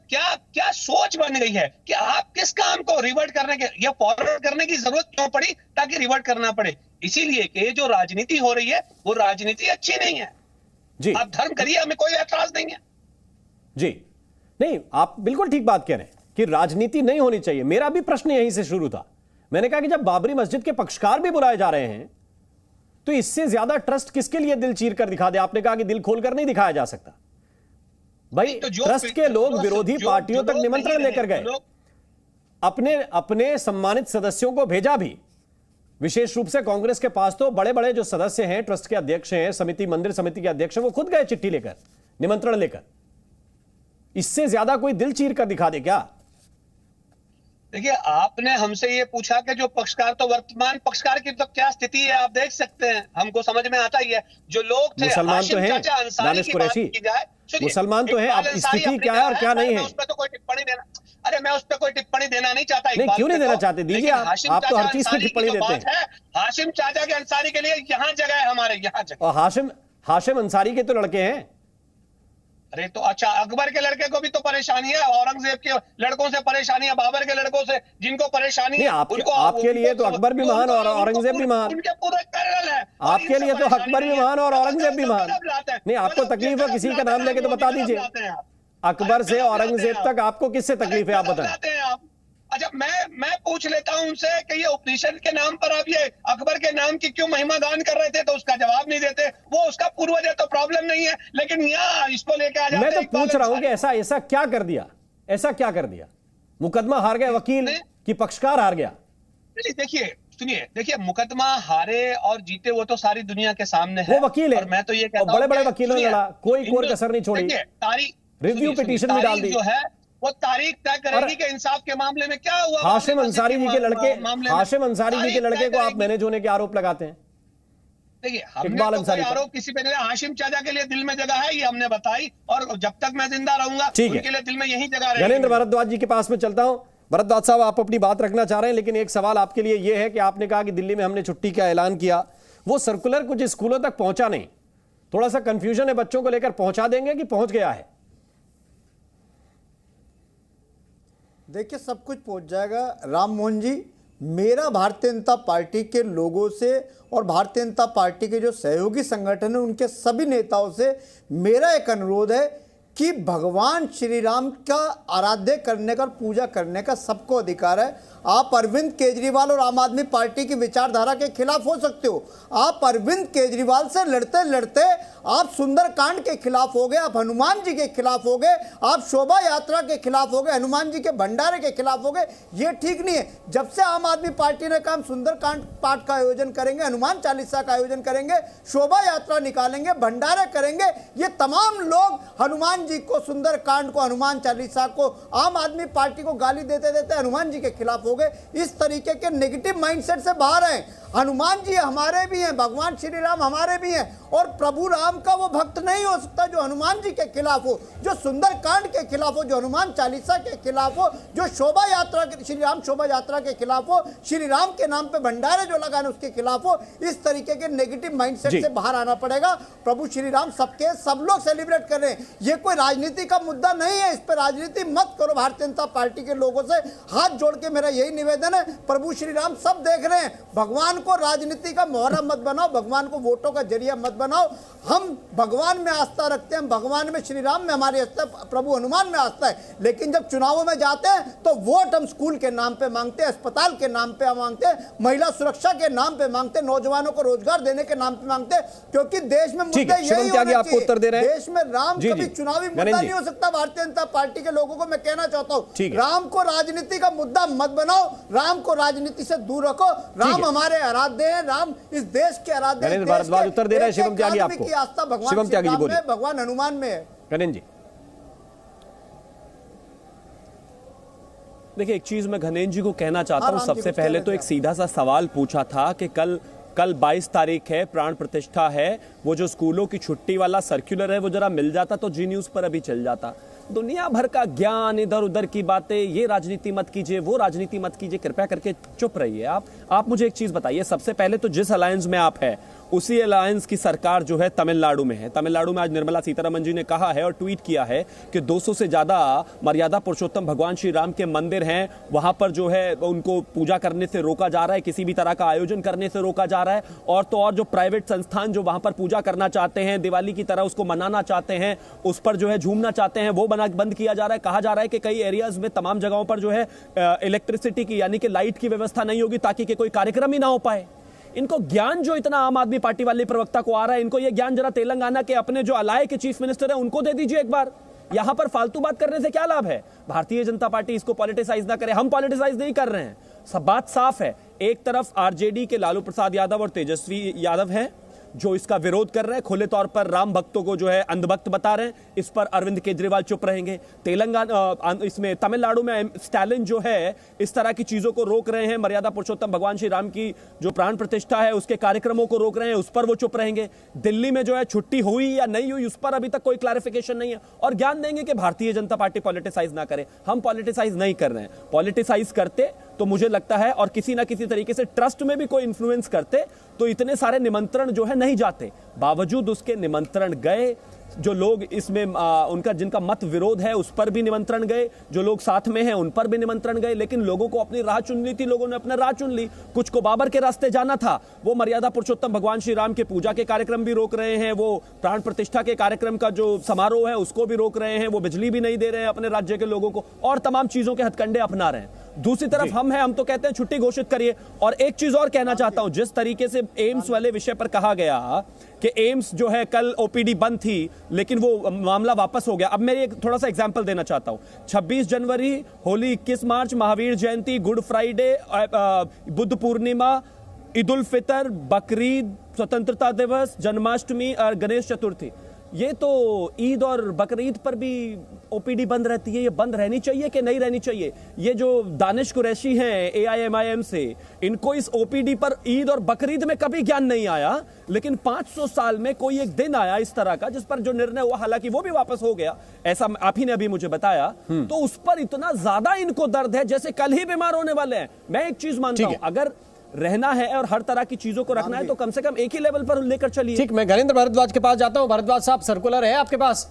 क्या सोच बन गई है कि आप किस काम को रिवर्ट करने के या फॉरवर्ड करने की जरूरत क्यों पड़ी ताकि रिवर्ट करना पड़े? इसीलिए कि जो राजनीति हो रही है वो राजनीति अच्छी नहीं है जी। आप धर्म करिए, हमें कोई एतराज नहीं है जी। नहीं, आप बिल्कुल ठीक बात कह रहे हैं कि राजनीति नहीं होनी चाहिए। मेरा भी प्रश्न यहीं से शुरू था। मैंने कहा कि जब बाबरी मस्जिद के पक्षकार भी बुलाए जा रहे हैं तो इससे ज्यादा ट्रस्ट किसके लिए दिल चीर कर दिखा दे? आपने कहा कि दिल खोलकर नहीं दिखाया जा सकता। भाई तो ट्रस्ट के लोग विरोधी पार्टियों तक निमंत्रण लेकर गए, अपने सम्मानित सदस्यों को भेजा भी, विशेष रूप से कांग्रेस के पास तो बड़े बड़े जो सदस्य हैं, ट्रस्ट के अध्यक्ष हैं, मंदिर समिति के अध्यक्ष हैं, वो खुद गए चिट्ठी लेकर, निमंत्रण लेकर। इससे ज्यादा कोई दिल चीर कर दिखा दे क्या? देखिए, आपने हमसे ये पूछा कि जो पक्षकार, तो वर्तमान पक्षकार की तो क्या स्थिति है आप देख सकते हैं, हमको समझ में आता ही है। जो लोग थे, मुसलमान तो हैं, दानिश कुरैशी, मुसलमान तो हैं, अब स्थिति क्या है और क्या नहीं है उस पर तो कोई टिप्पणी देना, अरे मैं उस पर कोई टिप्पणी देना नहीं चाहता। नहीं, क्यों नहीं देना चाहते? दीजिए, आप तो हर चीज की टिप्पणी देते हैं। हाशिम चाचा के अंसारी के लिए यहाँ जगह है, हमारे यहाँ जगह। और हाशिम अंसारी के तो लड़के हैं। अरे तो अच्छा, अकबर के लड़के को भी तो परेशानी है, औरंगजेब के लड़कों से परेशानी है, बाबर के लड़कों से जिनको परेशानी है। आपके लिए तो अकबर भी महान और औरंगजेब भी महान, उनके पूरे कर्नल है। आपके लिए तो अकबर भी महान और औरंगजेब भी महान। नहीं, आपको तकलीफ है किसी का नाम लेके तो बता दीजिए। अकबर से औरंगजेब तक आपको किससे तकलीफ है, आप बताएं। अच्छा, मैं पूछ लेता हूं उनसे कि ये उपनिषद के नाम पर आप ये अकबर के नाम की क्यों महिमा गान कर रहे थे, तो उसका जवाब नहीं देते। वो उसका पूर्वज है तो प्रॉब्लम नहीं है, लेकिन यहाँ इसको लेके आ जाते। मैं तो पूछ रहा हूं कि ऐसा क्या कर दिया, ऐसा क्या कर दिया? मुकदमा हार गए वकील की पक्षकार हार गया? देखिए, मुकदमा हारे और जीते वो तो सारी दुनिया के सामने है। वो वकील है, और मैं तो ये कहता हूं, बड़े-बड़े वकीलों ने लड़ा, कोई कोर कसर नहीं छोड़ी, रिव्यू पिटीशन भी डाल दी। जो है वो तारीख तय करेगी कि इंसाफ के मामले में क्या हुआ। हाशिम अंसारी जी के लड़के को आप मैनेज होने के आरोप लगाते हैं। देखिए, हमने तो कोई आरोप किसी पे नहीं, हाशिम चाचा के लिए दिल में जगह है, ये हमने बताई, और जब तक मैं जिंदा रहूंगा उनके लिए दिल में यही जगह रहेगी। ज्ञानेंद्र भारद्वाज जी के पास में चलता हूं। भारद्वाज साहब, आप अपनी बात रखना चाह रहे हैं, लेकिन एक सवाल आपके लिए यह है कि आपने कहा कि दिल्ली में हमने छुट्टी का ऐलान किया, वो सर्कुलर कुछ स्कूलों तक पहुंचा नहीं, थोड़ा सा कंफ्यूजन है बच्चों को लेकर, पहुंचा देंगे कि पहुंच गया है? देखिए, सब कुछ पहुंच जाएगा राम मोहन जी। मेरा भारतीय जनता पार्टी के लोगों से और भारतीय जनता पार्टी के जो सहयोगी संगठन है उनके सभी नेताओं से मेरा एक अनुरोध है कि भगवान श्री राम का आराध्य करने का, पूजा करने का सबको अधिकार है। आप अरविंद केजरीवाल और आम आदमी पार्टी की विचारधारा के खिलाफ हो सकते हो, आप अरविंद केजरीवाल से लड़ते लड़ते आप सुंदरकांड के खिलाफ हो गए, आप हनुमान जी के खिलाफ हो गए, आप शोभा यात्रा के खिलाफ हो गए, हनुमान जी के भंडारे के खिलाफ हो गए। ये ठीक नहीं है। जब से आम आदमी पार्टी ने कहा हम सुंदरकांड पाठ का आयोजन करेंगे, हनुमान चालीसा का आयोजन करेंगे, शोभा यात्रा निकालेंगे, भंडारे करेंगे, ये तमाम लोग हनुमान जी को, सुंदरकांड को, हनुमान चालीसा को, आम आदमी पार्टी को गाली देते देते हनुमान जी के खिलाफ हो गए। इस तरीके के नेगेटिव माइंडसेट से बाहर आए। हनुमान जी हमारे भी हैं, भगवान श्री राम हमारे भी हैं, और प्रभु राम का वो भक्त नहीं हो सकता जो हनुमान जी के खिलाफ हो, जो सुंदरकांड के खिलाफ हो, जो हनुमान चालीसा के खिलाफ हो, जो शोभा यात्रा, श्री राम शोभा यात्रा के खिलाफ हो, श्री राम के नाम पे भंडारे जो लगाने उसके खिलाफ हो। इस तरीके के नेगेटिव माइंडसेट से बाहर आना पड़ेगा। प्रभु श्री राम सबके, सब लोग सेलिब्रेट कर रहे हैं। ये कोई राजनीति का मुद्दा नहीं है, इस पर राजनीति मत करो। भारतीय जनता पार्टी के लोगों से हाथ जोड़ के मेरा यही निवेदन है, प्रभु श्री राम सब देख रहे हैं, भगवान को राजनीति का मोहरा मत बनाओ, भगवान को वोटों का जरिया मत बनाओ। हम भगवान में आस्था रखते हैं, भगवान में, श्री राम में हमारी आस्था, प्रभु हनुमान में आस्था है। लेकिन जब चुनावों में जाते हैं तो वोट हम स्कूल के नाम पे मांगते हैं, अस्पताल के नाम पे मांगते हैं, महिला सुरक्षा के नाम पे मांगते हैं, नौजवानों को रोजगार देने के नाम पे मांगते हैं, क्योंकि देश में मुद्दा यही होना चाहिए। उत्तर दे रहे हैं। देश में राम कभी चुनावी मुद्दा नहीं हो सकता। भारतीय जनता पार्टी के लोगों को मैं कहना चाहता हूँ, राम को राजनीति का मुद्दा मत बनाओ, राम को राजनीति से दूर रखो। राम हमारे आराध्य है, राम इस देश के आराध्य है। भारद्वाज उत्तर दे रहे हैं। शिवम त्यागी आपको, आस्था भगवान श्री राम में, भगवान हनुमान में है। गणेश जी, देखिए, एक चीज मैं घनेन जी को कहना चाहता हूं। सबसे पहले तो एक सीधा सा सवाल पूछा था कि कल 22 तारीख है, प्राण प्रतिष्ठा है, वो जो स्कूलों की छुट्टी वाला सर्कुलर है वो जरा मिल जाता तो जी न्यूज पर अभी चल जाता। दुनिया भर का ज्ञान, इधर उधर की बातें, ये राजनीति मत कीजिए, वो राजनीति मत कीजिए, कृपया करके चुप रहिए। आप मुझे एक चीज बताइए, सबसे पहले तो जिस अलायंस में आप है उसी अलायंस की सरकार जो है तमिलनाडु में है। तमिलनाडु में आज निर्मला सीतारमण जी ने कहा है और ट्वीट किया है कि 200 से ज्यादा मर्यादा पुरुषोत्तम भगवान श्री राम के मंदिर हैं, वहां पर जो है उनको पूजा करने से रोका जा रहा है, किसी भी तरह का आयोजन करने से रोका जा रहा है। और तो और जो प्राइवेट संस्थान जो वहां पर पूजा करना चाहते हैं, दिवाली की तरह उसको मनाना चाहते हैं, उस पर जो है झूमना चाहते हैं, वो बंद किया जा रहा है। कहा जा रहा है कि कई एरियाज में, तमाम जगहों पर जो है इलेक्ट्रिसिटी की यानी कि लाइट की व्यवस्था नहीं होगी ताकि कि कोई कार्यक्रम ही ना हो पाए। इनको ज्ञान जो इतना आम आदमी पार्टी वाले प्रवक्ता को आ रहा है, इनको ये ज्ञान जरा तेलंगाना के अपने जो अलाय के चीफ मिनिस्टर है उनको दे दीजिए एक बार। यहां पर फालतू बात करने से क्या लाभ है? भारतीय जनता पार्टी इसको पॉलिटिसाइज ना करे, हम पॉलिटिसाइज नहीं कर रहे हैं। सब बात साफ है। एक तरफ आरजेडी के लालू प्रसाद यादव और तेजस्वी यादव हैं, जो इसका विरोध कर रहे हैं, खुले तौर पर राम भक्तों को जो है अंधभक्त बता रहे हैं, इस पर अरविंद केजरीवाल चुप रहेंगे। तेलंगाना, इसमें तमिलनाडु में स्टालिन जो है इस तरह की चीजों को रोक रहे हैं, मर्यादा पुरुषोत्तम भगवान श्री राम की जो प्राण प्रतिष्ठा है उसके कार्यक्रमों को रोक रहे हैं, उस पर वो चुप रहेंगे। दिल्ली में जो है छुट्टी हुई या नहीं हुई उस पर अभी तक कोई क्लैरिफिकेशन नहीं है, और ज्ञान देंगे कि भारतीय जनता पार्टी पॉलिटिसाइज ना करे। हम पॉलिटिसाइज नहीं कर रहे हैं, पॉलिटिसाइज करते तो मुझे लगता है और किसी ना किसी तरीके से ट्रस्ट में भी कोई इन्फ्लुएंस करते तो इतने सारे निमंत्रण जो है नहीं जाते। बावजूद उसके निमंत्रण गए, जो लोग इसमें उनका जिनका मत विरोध है उस पर भी निमंत्रण गए, जो लोग साथ में हैं उन पर भी निमंत्रण गए, लेकिन लोगों को अपनी राह चुन ली थी, लोगों ने अपना राह चुन ली। कुछ को बाबर के रास्ते जाना था, वो मर्यादा पुरुषोत्तम भगवान श्री राम के पूजा के कार्यक्रम भी रोक रहे हैं, वो प्राण प्रतिष्ठा के कार्यक्रम का जो समारोह है उसको भी रोक रहे हैं, वो बिजली भी नहीं दे रहे हैं अपने राज्य के लोगों को, और तमाम चीजों के हथकंडे अपना रहे हैं। दूसरी तरफ हम तो कहते हैं छुट्टी घोषित करिए। और एक चीज और कहना चाहता हूं, जिस तरीके से एम्स वाले विषय पर कहा गया कि एम्स जो है कल ओपीडी बंद थी लेकिन वो मामला वापस हो गया। अब मैं एक थोड़ा सा एग्जांपल देना चाहता हूं। 26 जनवरी, होली 21 मार्च, महावीर जयंती, गुड फ्राइडे, बुद्ध पूर्णिमा, ईद उल फितर, बकरीद, स्वतंत्रता दिवस, जन्माष्टमी और गणेश चतुर्थी, ये तो ईद और बकरीद पर भी ओपीडी बंद रहती है। ये बंद रहनी चाहिए कि नहीं रहनी चाहिए? ये जो दानिश कुरैशी हैं AIMIM से, इनको इस ओपीडी पर ईद और बकरीद में कभी ज्ञान नहीं आया, लेकिन 500 साल में कोई एक दिन आया इस तरह का जिस पर जो निर्णय हुआ, हालांकि वो भी वापस हो गया, ऐसा आप ही ने अभी मुझे बताया, तो उस पर इतना ज्यादा इनको दर्द है जैसे कल ही बीमार होने वाले हैं। मैं एक चीज मानता हूं, अगर रहना है और हर तरह की चीजों को रखना है तो कम से कम एक ही लेवल पर लेकर चलिए। ठीक, मैं गणेंद्र भारद्वाज के पास जाता हूं। भारद्वाज साहब, सर्कुलर है आपके पास?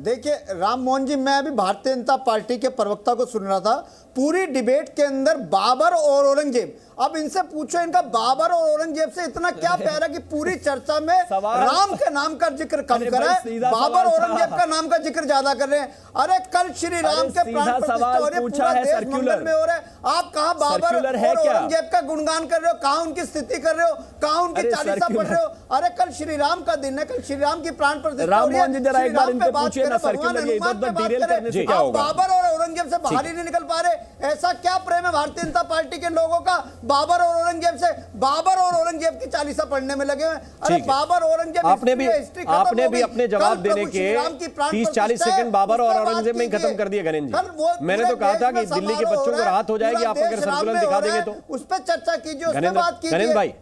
देखिए राम मोहन जी, मैं अभी भारतीय जनता पार्टी के प्रवक्ता को सुन रहा था, पूरी डिबेट के अंदर बाबर और औरंगजेब, अब इनसे पूछो इनका बाबर और औरंगजेब से इतना क्या प्यार है कि पूरी चर्चा में राम के नाम का जिक्र कम कर रहे हैं, बाबर औरंगजेब का नाम का जिक्र ज्यादा कर रहे हैं। अरे कल श्री राम के प्राण प्रतिष्ठा हो रही है, पूरा देश मंगल में हो रहा है, आप कहाँ बाबर और औरंगजेब का गुणगान कर रहे हो, कहाँ उनकी स्थिति कर रहे हो, कहाँ उनकी चालीसा पढ़ रहे हो? अरे कल श्री राम का दिन है, कल श्री राम की प्राण प्रतिष्ठा हो रही है, बाबर और औरंगजेब से बाहर ही नहीं निकल पा रहे। ऐसा क्या प्रेम है भारतीय जनता पार्टी के लोगों का बाबर और औरंगजेब से? बाबर और औरंगजेब की चालीसा पढ़ने में लगे हुए। अरे बाबर औरंगजेब, आपने भी अपने जवाब देने के 30-40 सेकंड बाबर और औरंगजेब में खत्म कर दिए गणेंद्र जी। मैंने तो कहा था कि दिल्ली के बच्चों को राहत हो जाएगी आप अगर सर्कुलर दिखा देंगे तो। उस पर चर्चा कीजिए, उस पर बात कीजिए। गणेंद्र भाई,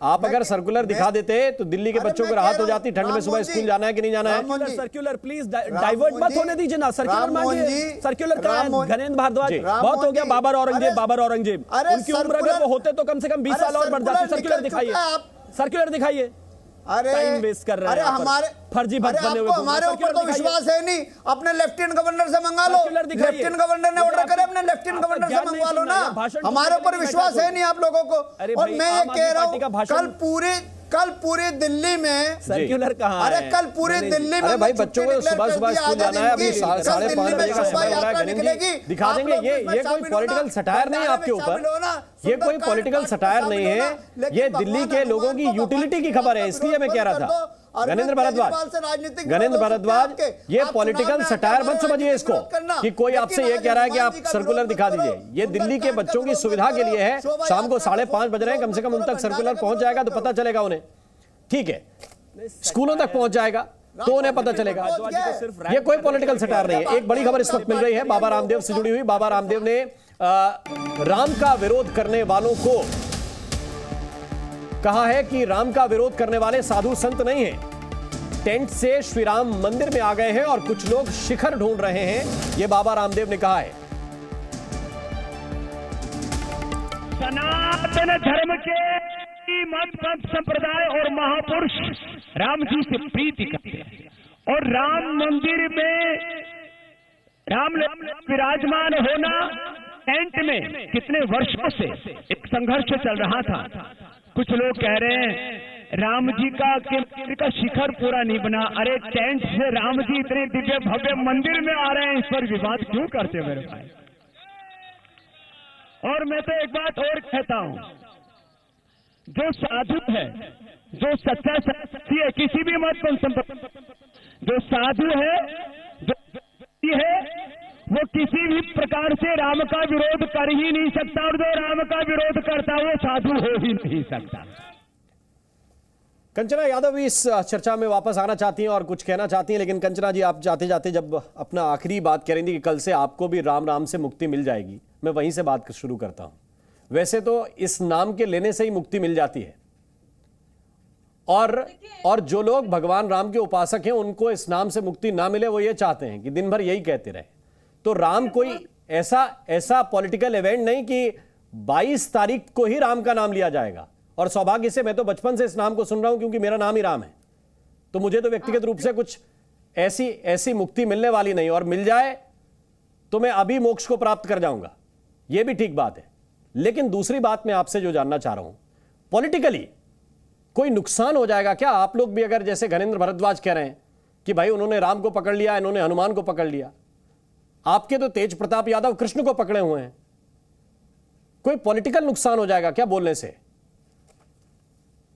आप अगर सर्कुलर दिखा देते तो दिल्ली के बच्चों को राहत हो जाती। ठंड में सुबह स्कूल जाना है कि नहीं जाना है? सर्कुलर प्लीज डाइवर्ट मत होने दीजिए ना। सर्कुलर मांगिए, सर्कुलर कहाँ है? गणेंद्र भारद्वाज, बहुत हो गया बाबर औरंगजेब, बाबर औरंगजेब। उनकी उम्र अगर वो होते तो कम से कम 20 साल और बढ़ जाती। सर्कुलर दिखाइए, सर्कुलर दिखाइए। अरे टाइम वेस्ट कर रहे हैं, हमारे फर्जी भक्त बने हुए। हमारे ऊपर तो विश्वास है नहीं, अपने लेफ्टिनेंट गवर्नर से मंगा लो। लेफ्टिनेंट गवर्नर ने ऑर्डर करे, अपने लेफ्टिनेंट गवर्नर से मंगवा लो ना। हमारे ऊपर विश्वास है नहीं आप लोगों को। और मैं ये कह रहा हूँ, कल पूरी दिल्ली में सर्कुलर कहाँ है? अरे कल पूरी दिल्ली में भाई बच्चों को सुबह स्कूल जाना है, अभी 5:30 बजे का समय हो रहा है। दिखा देंगे। ये कोई पॉलिटिकल सटायर नहीं है आपके ऊपर, ये कोई पॉलिटिकल सटायर नहीं है, ये दिल्ली के लोगों की यूटिलिटी की खबर है, इसलिए मैं कह रहा था। गणेंद्र भारद्वाज, ये पॉलिटिकल सटायर मत समझिए इसको कि कोई आपसे ये कह रहा है कि आप सर्कुलर दिखा दीजिए। ये दिल्ली के बच्चों की सुविधा के लिए है। शाम को 5:30 बज रहे हैं, कम से कम उन तक सर्कुलर पहुंच जाएगा तो पता चलेगा उन्हें। ठीक है, स्कूलों तक पहुंच जाएगा तो उन्हें पता चलेगा। ये कोई पॉलिटिकल सटायर नहीं है। एक बड़ी खबर इस वक्त मिल रही है बाबा रामदेव से जुड़ी हुई। बाबा रामदेव ने राम का विरोध करने वालों को कहा है कि राम का विरोध करने वाले साधु संत नहीं हैं, टेंट से श्री राम मंदिर में आ गए हैं और कुछ लोग शिखर ढूंढ रहे हैं, यह बाबा रामदेव ने कहा है। सनातन धर्म के मत पंथ संप्रदाय और महापुरुष राम जी से प्रीति करते हैं और राम मंदिर में राम विराजमान होना टेंट में कितने वर्षों से एक संघर्ष चल रहा था। कुछ लोग कह रहे हैं राम जी का शिखर पूरा नहीं बना। अरे टेंट से राम जी इतने दिव्य भव्य मंदिर में आ रहे हैं, इस पर विवाद क्यों करते मेरे भाई? और मैं तो एक बात और कहता हूं, जो साधु है, जो सच्चा साथी है किसी भी मत को, जो साधु है, जो है वो किसी भी प्रकार से राम का विरोध कर ही नहीं सकता, और जो राम का विरोध करता वो साधु हो ही नहीं सकता। कंचना यादव इस चर्चा में वापस आना चाहती हैं और कुछ कहना चाहती हैं, लेकिन कंचना जी आप जाते जाते जब अपना आखिरी बात कह रही थी कि कल से आपको भी राम राम से मुक्ति मिल जाएगी, मैं वहीं से बात शुरू करता हूं। वैसे तो इस नाम के लेने से ही मुक्ति मिल जाती है, और जो लोग भगवान राम के उपासक हैं उनको इस नाम से मुक्ति ना मिले, वो ये चाहते हैं कि दिन भर यही कहते रहे। तो राम कोई ऐसा पॉलिटिकल इवेंट नहीं कि 22 तारीख को ही राम का नाम लिया जाएगा। और सौभाग्य से मैं तो बचपन से इस नाम को सुन रहा हूं, क्योंकि मेरा नाम ही राम है, तो मुझे तो व्यक्तिगत रूप से कुछ ऐसी मुक्ति मिलने वाली नहीं, और मिल जाए तो मैं अभी मोक्ष को प्राप्त कर जाऊंगा, यह भी ठीक बात है। लेकिन दूसरी बात मैं आपसे जो जानना चाह रहा हूं, पॉलिटिकली कोई नुकसान हो जाएगा क्या? आप लोग भी अगर जैसे घनेंद्र भारद्वाज कह रहे हैं कि भाई उन्होंने राम को पकड़ लिया, इन्होंने हनुमान को पकड़ लिया, आपके तो तेज प्रताप यादव कृष्ण को पकड़े हुए हैं, कोई पॉलिटिकल नुकसान हो जाएगा क्या बोलने से?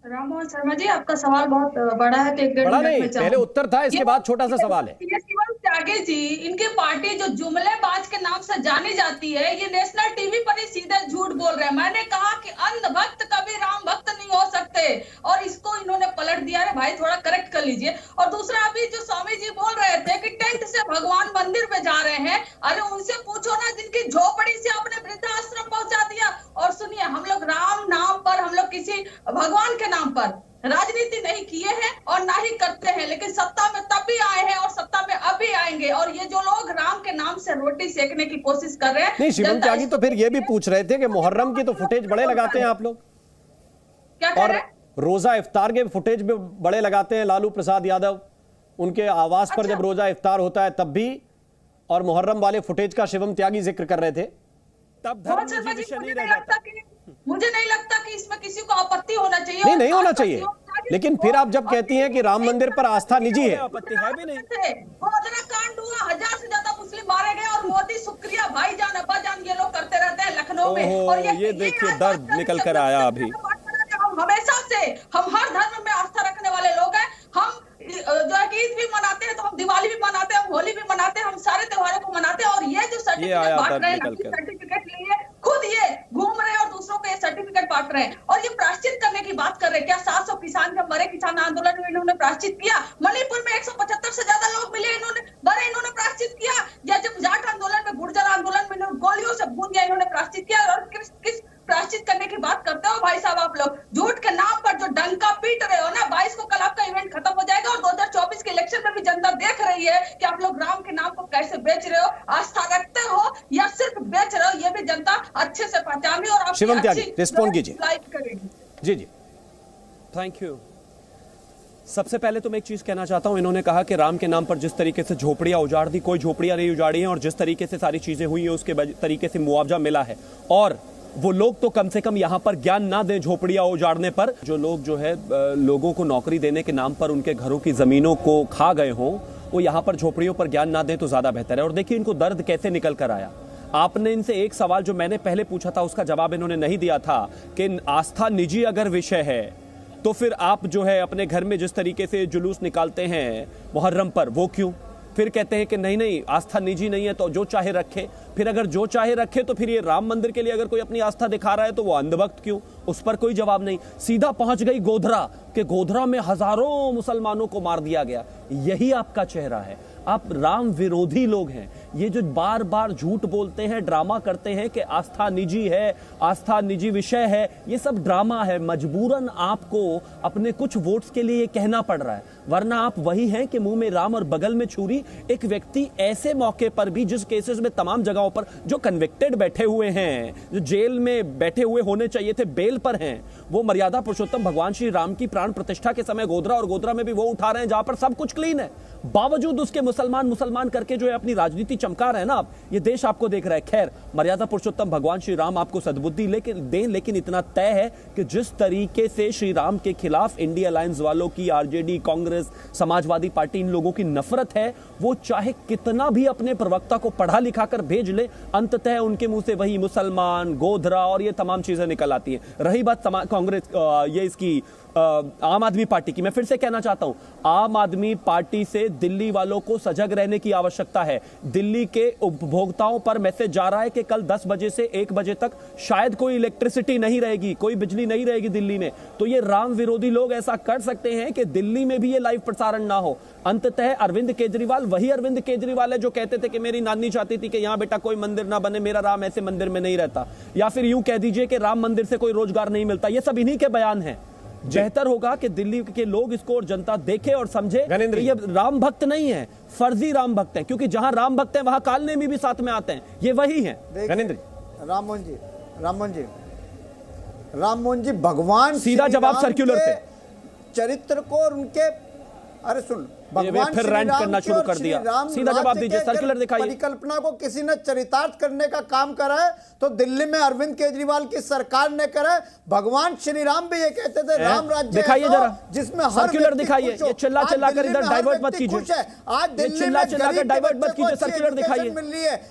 राममोहन शर्मा जी, आपका सवाल बहुत बड़ा है, तो 1.5 बड़ा नहीं, पहले उत्तर था, इसके बाद छोटा सा सवाल है। ये शिवम त्यागी जी, इनकी पार्टी जो जुमलेबाज के नाम से जानी जाती है, ये नेशनल टीवी पर ही सीधे झूठ बोल रहे हैं। मैंने कहा कि अंध भक्त कभी राम भक्त नहीं हो सकते, और इसको इन्होंने पलट दिया है। भाई थोड़ा करेक्ट कर लीजिए। और दूसरा, अभी जो स्वामी जी बोल रहे थे कि टेंट से भगवान मंदिर में जा रहे हैं, अरे उनसे पूछो ना जिनकी झोपड़ी से आपने वृद्धाश्रम पहुंचा दिया। और सुनिए, हम लोग राम नाम पर, हम लोग किसी भगवान के नाम पर राजनीति नहीं किए हैं और ना ही करते हैं, लेकिन सत्ता में तब भी आए हैं और सत्ता में अभी आएंगे। और ये जो लोग राम के नाम से रोटी सेकने की कोशिश कर रहे हैं, नहीं शिवम त्यागी तो फिर ये भी पूछ रहे थे कि मुहर्रम की तो फुटेज बड़े लगाते हैं आप लोग, क्या कह रहे हैं? रोजा इफ्तार के फुटेज भी बड़े लगाते हैं लालू प्रसाद यादव, उनके आवास पर जब रोजा इफ्तार होता है तब भी, और मुहर्रम वाले फुटेज का शिवम त्यागी जिक्र कर रहे थे। तब मुझे नहीं लगता कि इसमें किसी को आपत्ति होना चाहिए। नहीं होना चाहिए, लेकिन फिर आप जब कहती हैं कि राम मंदिर पर आस्था निजी है, आपत्ति है भी नहीं। गोधरा कांड हुआ, 1000 से ज्यादा मुस्लिम मारे गए, और मोदी शुक्रिया भाईजान अब्बाजान ये लोग करते रहते हैं लखनऊ में। और ये देखिए दर्द निकल कर आया अभी। हम हमेशा से, हम हर धर्म में आस्था रखने वाले लोग हैं। हम जो है कि ईद भी मनाते हैं, तो हम दिवाली भी मनाते हैं, हम होली भी मनाते हैं, हम सारे त्योहारों को मनाते हैं। और ये जो सर्टिफिकेट बांट रहे हैं, सर्टिफिकेट लिए खुद ये घूम रहे हैं और दूसरों को ये सर्टिफिकेट बांट रहे हैं, और ये प्रायश्चित करने की बात कर रहे हैं। क्या 700 किसान जब मरे किसान आंदोलन में इन्होंने प्रायश्चित किया? मणिपुर में 175 से ज्यादा लोग मिले, इन्होंने प्रायश्चित किया? या जब जाट आंदोलन में, गुर्जर आंदोलन में गोलियों से भून दिया, इन्होंने प्रायश्चित किया? और किस प्रायश्चित करने की बात करते हो भाई साहब आप लोग? झूठ के नाम पर जो डंका पीट रहे हो ना, 22 को कल आपका इवेंट खत्म हो जाएगा, और 2024 के इलेक्शन में भी जनता देख रही है कि आप लोग राम के नाम को कैसे बेच रहे हो। आस्था रखते हो या सिर्फ बेच रहे हो, ये भी जनता अच्छे से पहचानी और शिवम त्यागी रिस्पॉन्ड कीजिए। जी जी, थैंक यू। सबसे पहले तो मैं एक चीज कहना चाहता हूं, इन्होंने कहा कि राम के नाम पर जिस तरीके से झोपड़ियां उजाड़ दी, कोई झोपड़ियां नहीं उजाड़ी हैं, और जिस तरीके से सारी चीजें हुई हैं उसके तरीके से मुआवजा मिला है। और वो लोग तो कम से कम यहां पर ज्ञान ना दें झोपड़ियां उजाड़ने पर। जो लोग जो है लोगों को नौकरी देने के नाम पर उनके घरों की जमीनों को खा गए हों, वो यहां पर झोपड़ियों पर ज्ञान ना दें तो ज्यादा बेहतर है। और देखिए इनको दर्द कैसे निकल कर आया। आपने इनसे एक सवाल जो मैंने पहले पूछा था उसका जवाब इन्होंने नहीं दिया था कि आस्था निजी अगर विषय है तो फिर आप जो है अपने घर में जिस तरीके से जुलूस निकालते हैं मुहर्रम पर, वो क्यों? फिर कहते हैं कि नहीं आस्था निजी नहीं है तो जो चाहे रखे। फिर अगर जो चाहे रखे तो फिर ये राम मंदिर के लिए अगर कोई अपनी आस्था दिखा रहा है तो वो अंधभक्त क्यों? उस पर कोई जवाब नहीं। सीधा पहुंच गई गोधरा कि गोधरा में हजारों मुसलमानों को मार दिया गया। यही आपका चेहरा है। आप राम विरोधी लोग हैं। ये जो बार बार झूठ बोलते हैं, ड्रामा करते हैं कि आस्था निजी है, आस्था निजी विषय है, ये सब ड्रामा है। मजबूरन आपको अपने कुछ वोट्स के लिए ये कहना पड़ रहा है, वरना आप वही हैं कि मुंह में राम और बगल में छुरी। एक व्यक्ति ऐसे मौके पर भी जिस केसेस में तमाम जगहों पर जो कन्विक्टेड बैठे हुए हैं, जो जेल में बैठे हुए होने चाहिए थे, बेल पर हैं, वो मर्यादा पुरुषोत्तम भगवान श्री राम की प्राण प्रतिष्ठा के समय गोधरा और गोधरा में भी वो उठा रहे हैं जहां पर सब कुछ क्लीन है। बावजूद उसके मुसलमान करके जो है अपनी राजनीति चमका रहे हैं ना आप, ये देश आपको देख रहा है। खैर, मर्यादा पुरुषोत्तम भगवान श्री राम आपको सद्बुद्धि लेकिन इतना तय है कि जिस तरीके से श्री राम के खिलाफ इंडिया अलायंस वालों की, आरजेडी, कांग्रेस, समाजवादी पार्टी, इन लोगों की नफरत है, वो चाहे कितना भी अपने प्रवक्ता को पढ़ा लिखा कर भेज ले, अंततः उनके मुंह से वही मुसलमान, गोधरा और ये तमाम चीजें निकल आती हैं। रही बात कांग्रेस ये इसकी आम आदमी पार्टी की, मैं फिर से कहना चाहता हूं, आम आदमी पार्टी से दिल्ली वालों को सजग रहने की आवश्यकता है। दिल्ली के उपभोक्ताओं पर मैसेज जा रहा है कि कल 10 बजे से 1 बजे तक शायद कोई इलेक्ट्रिसिटी नहीं रहेगी, कोई बिजली नहीं रहेगी दिल्ली में। तो ये राम विरोधी लोग ऐसा कर सकते हैं कि दिल्ली में भी ये लाइव प्रसारण ना हो। अंततः अरविंद केजरीवाल वही अरविंद केजरीवाल है जो कहते थे कि मेरी नानी चाहती थी कि यहां बेटा कोई मंदिर ना बने, मेरा राम ऐसे मंदिर में नहीं रहता, या फिर यूं कह दीजिए कि राम मंदिर से कोई रोजगार नहीं मिलता। ये सब इन्हीं के बयान हैं। बेहतर होगा कि दिल्ली के लोग इसको और जनता देखे और समझे कि ये राम भक्त नहीं है, फर्जी राम भक्त है, क्योंकि जहां राम भक्त हैं वहां कालनेमी भी साथ में आते हैं, ये वही हैं। राममोहन जी भगवान सीधा जवाब सर्कुलर पे, चरित्र को और उनके, अरे सुन, भगवान फिर रैंट करना शुरू कर दिया। सीधा जवाब दीजिए, सर्कुलर दिखाइए। परिकल्पना को किसी ने चरितार्थ करने का काम करा है तो दिल्ली में अरविंद केजरीवाल की सरकार ने करा है। भगवान श्री राम भी ये कहते थे राम राज्य दिखाइए जरा, जिसमें हर सर्कुलर दिखाइए। ये चिल्ला चिल्लाकर इधर डाइवर्ट मत कीजिए, आज चिल्ला चिल्लाकर डाइवर्ट मत कीजिए, सर्कुलर दिखाइए।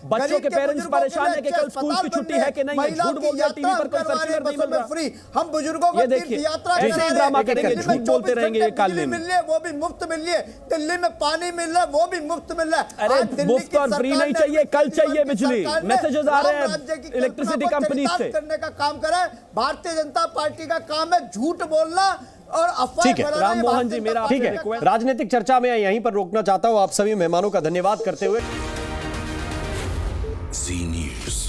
बच्चों के पेरेंट्स परेशान है कि कल स्कूल की छुट्टी है कि नहीं है, झूठ बोल रहा टीवी पर, कोई सर्कुलर नहीं मिल रहा। हम बुजुर्गों को तीर्थ यात्रा ऐसे ही ड्रामा करेंगे, झूठ बोलते रहेंगे ये कालने में। वो भी मुफ्त मिल रही है, दिल्ली में पानी मिल रहा है वो भी मुफ्त मिल रहा है। अरे मुफ्त और फ्री नहीं चाहिए, कल चाहिए बिजली। मैसेजेस आ रहे हैं इलेक्ट्रिसिटी कंपनी से। करने का काम करा है भारतीय जनता पार्टी का काम है झूठ बोलना और अफवाह फैलाना। राम मोहन जी मेरा ठीक है, राजनीतिक चर्चा में यहीं पर रोकना चाहता हूं। आप सभी मेहमानों का धन्यवाद करते हुए। जी न्यूज़।